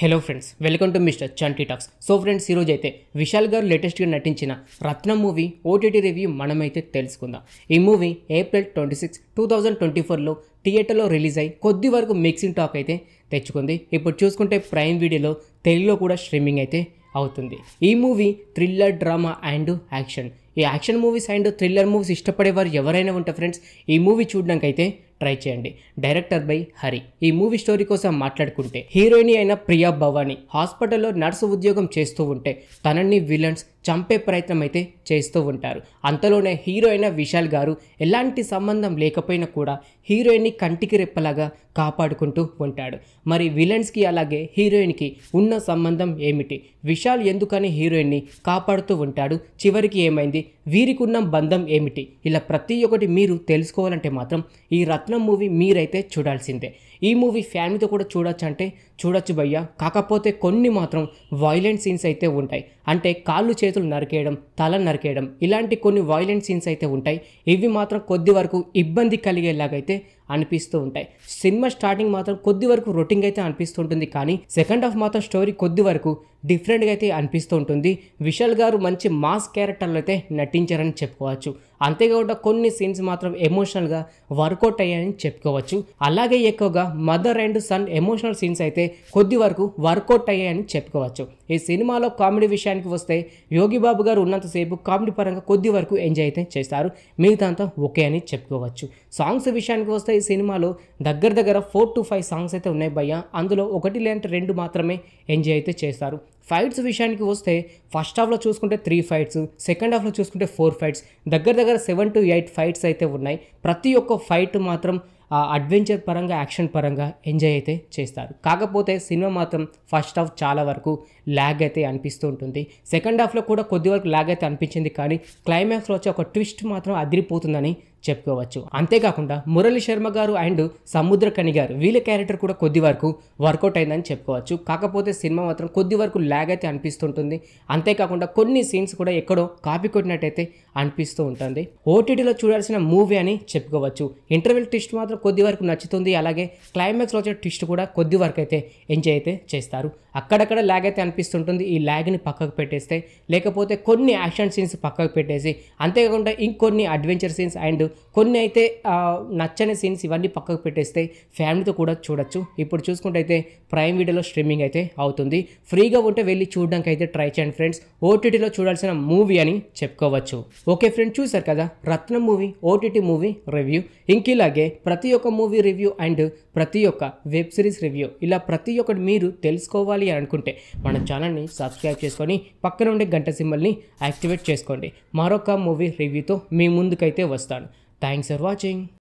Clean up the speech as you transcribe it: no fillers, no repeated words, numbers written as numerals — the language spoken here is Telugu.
Hello friends, welcome to mister Chanti talks. So friends, ఈరోజు అయితే విశాల్ గారు లేటెస్ట్గా నటించిన రత్నం మూవీ ఓటీటీ రివ్యూ మనమైతే తెలుసుకుందాం. ఈ మూవీ ఏప్రిల్ 26, 2024లో థియేటర్లో రిలీజ్ అయ్యి కొద్ది వరకు మిక్సింగ్ టాక్ అయితే తెచ్చుకుంది. ఇప్పుడు చూసుకుంటే ప్రైమ్ వీడియోలో తెలుగులో కూడా స్ట్రీమింగ్ అయితే అవుతుంది. ఈ movie thriller, drama and action. ఈ action movies and thriller movies ఇష్టపడేవారు ఎవరైనా ఉంటే ఫ్రెండ్స్ ఈ మూవీ చూడడానికి అయితే ట్రై చేయండి. Director by Hari. ఈ మూవీ స్టోరీ కోసం మాట్లాడుకుంటే, హీరోయిన్ అయిన ప్రియా భవాని హాస్పిటల్లో నర్సు ఉద్యోగం చేస్తూ ఉంటే తనని విలన్స్ చంపే ప్రయత్నం అయితే చేస్తూ ఉంటారు. అంతలోనే హీరో అయిన విశాల్ గారు ఎలాంటి సంబంధం లేకపోయినా కూడా హీరోయిన్ని కంటికి రెప్పలాగా కాపాడుకుంటూ ఉంటాడు. మరి విలన్స్కి అలాగే హీరోయిన్కి ఉన్న సంబంధం ఏమిటి? విశాల్ ఎందుకని హీరోయిన్ని కాపాడుతూ ఉంటాడు? చివరికి ఏమైంది? వీరికి ఉన్న బంధం ఏమిటి? ఇలా ప్రతి ఒక్కటి మీరు తెలుసుకోవాలంటే మాత్రం ఈ రత్నం మూవీ మీరైతే చూడాల్సిందే. ఈ మూవీ ఫ్యామిలీతో కూడా చూడొచ్చు అంటే చూడొచ్చు భయ్యా. కాకపోతే కొన్ని మాత్రం వైలెంట్ సీన్స్ అయితే ఉంటాయి. అంటే కాళ్ళు చేతులు నరికేయడం, తల నరికేయడం, ఇలాంటి కొన్ని వైలెంట్ సీన్స్ అయితే ఉంటాయి. ఇవి మాత్రం కొద్ది వరకు ఇబ్బంది కలిగేలాగైతే అనిపిస్తూ ఉంటాయి. సినిమా స్టార్టింగ్ మాత్రం కొద్ది వరకు రొటీన్ అయితే అనిపిస్తుంటుంది, కానీ సెకండ్ హాఫ్ మాత్రం స్టోరీ కొద్ది వరకు డిఫరెంట్గా అయితే అనిపిస్తూ ఉంటుంది. విశాల్ గారు మంచి మాస్ క్యారెక్టర్లు అయితే నటించారని చెప్పుకోవచ్చు. అంతేకాకుండా కొన్ని సీన్స్ మాత్రం ఎమోషనల్గా వర్కౌట్ అయ్యాయని చెప్పుకోవచ్చు. అలాగే ఎక్కువగా mother and son emotional scenes అయితే కొద్ది వరకు వర్కౌట్ అయ్యాయని చెప్పుకోవచ్చు. ఈ సినిమాలో కామెడీ విషయానికి వస్తే యోగి బాబు గారు ఉన్నంతసేపు కామెడీ పరంగా కొద్ది వరకు ఎంజాయ్ అయితే చేస్తారు. మిగతా అంతా ఓకే అని చెప్పుకోవచ్చు. సాంగ్స్ విషయానికి వస్తే ఈ సినిమాలో దగ్గర 4 to 5 సాంగ్స్ అయితే ఉన్నాయి భయ్య. అందులో 1 లేదంటే 2 మాత్రమే ఎంజాయ్ అయితే చేస్తారు. ఫైట్స్ విషయానికి వస్తే ఫస్ట్ హాఫ్లో చూసుకుంటే 3 ఫైట్స్, సెకండ్ హాఫ్లో చూసుకుంటే 4 ఫైట్స్, దగ్గర 7 to 8 ఫైట్స్ అయితే ఉన్నాయి. ప్రతి ఒక్క ఫైట్ మాత్రం అడ్వెంచర్ పరంగా, యాక్షన్ పరంగా ఎంజాయ్ అయితే చేస్తారు. కాకపోతే సినిమా మాత్రం ఫస్ట్ హాఫ్ చాలా వరకు ల్యాగ్ అయితే అనిపిస్తూ ఉంటుంది. సెకండ్ హాఫ్లో కూడా కొద్ది వరకు ల్యాగ్ అయితే అనిపించింది, కానీ క్లైమాక్స్లో వచ్చి ఒక ట్విస్ట్ మాత్రం అదిరిపోతుందని చెప్పుకోవచ్చు. అంతేకాకుండా మురళీ శర్మ గారు అండ్ సముద్రకని గారు వీళ్ళ క్యారెక్టర్ కూడా కొద్ది వరకు వర్కౌట్ అయిందని చెప్పుకోవచ్చు. కాకపోతే సినిమా మాత్రం కొద్ది వరకు ల్యాగ్ అయితే అనిపిస్తుంటుంది. అంతేకాకుండా కొన్ని సీన్స్ కూడా ఎక్కడో కాపీ కొట్టినట్టయితే అనిపిస్తూ ఉంటుంది. ఓటీటీలో చూడాల్సిన మూవీ అని చెప్పుకోవచ్చు. ఇంటర్వెల్ ట్విస్ట్ మాత్రం కొద్ది వరకు నచ్చుతుంది. అలాగే క్లైమాక్స్లో వచ్చే ట్విస్ట్ కూడా కొద్ది వరకు అయితే ఎంజాయ్ అయితే చేస్తారు. అక్కడక్కడ ల్యాగ్ అయితే అనిపిస్తుంటుంది. ఈ ల్యాగ్ని పక్కకు పెట్టేస్తే, లేకపోతే కొన్ని యాక్షన్ సీన్స్ పక్కకు పెట్టేసి, అంతేకాకుండా ఇంకొన్ని అడ్వెంచర్ సీన్స్ అండ్ కొన్ని అయితే నచ్చని సీన్స్ ఇవన్నీ పక్కకు పెట్టేస్తే ఫ్యామిలీతో కూడా చూడొచ్చు. ఇప్పుడు చూసుకుంటే అయితే ప్రైమ్ వీడియోలో స్ట్రీమింగ్ అయితే అవుతుంది. ఫ్రీగా ఉంటే వెళ్ళి చూడడానికి అయితే ట్రై చేయండి ఫ్రెండ్స్. ఓటీటీలో చూడాల్సిన మూవీ అని చెప్పుకోవచ్చు. ఓకే ఫ్రెండ్స్, చూసారు కదా రత్నం మూవీ ఓటీటీ మూవీ రివ్యూ. ఇంకిలాగే ప్రతి ఒక్క మూవీ రివ్యూ అండ్ ప్రతి ఒక్క వెబ్ సిరీస్ రివ్యూ ఇలా ప్రతి ఒక్కటి మీరు తెలుసుకోవాలి అని అనుకుంటే మన ఛానల్ని సబ్స్క్రైబ్ చేసుకొని పక్కన ఉండే గంట సింబల్ని యాక్టివేట్ చేసుకోండి. మరొక మూవీ రివ్యూతో మీ ముందుకైతే వస్తాను. Thanks for watching.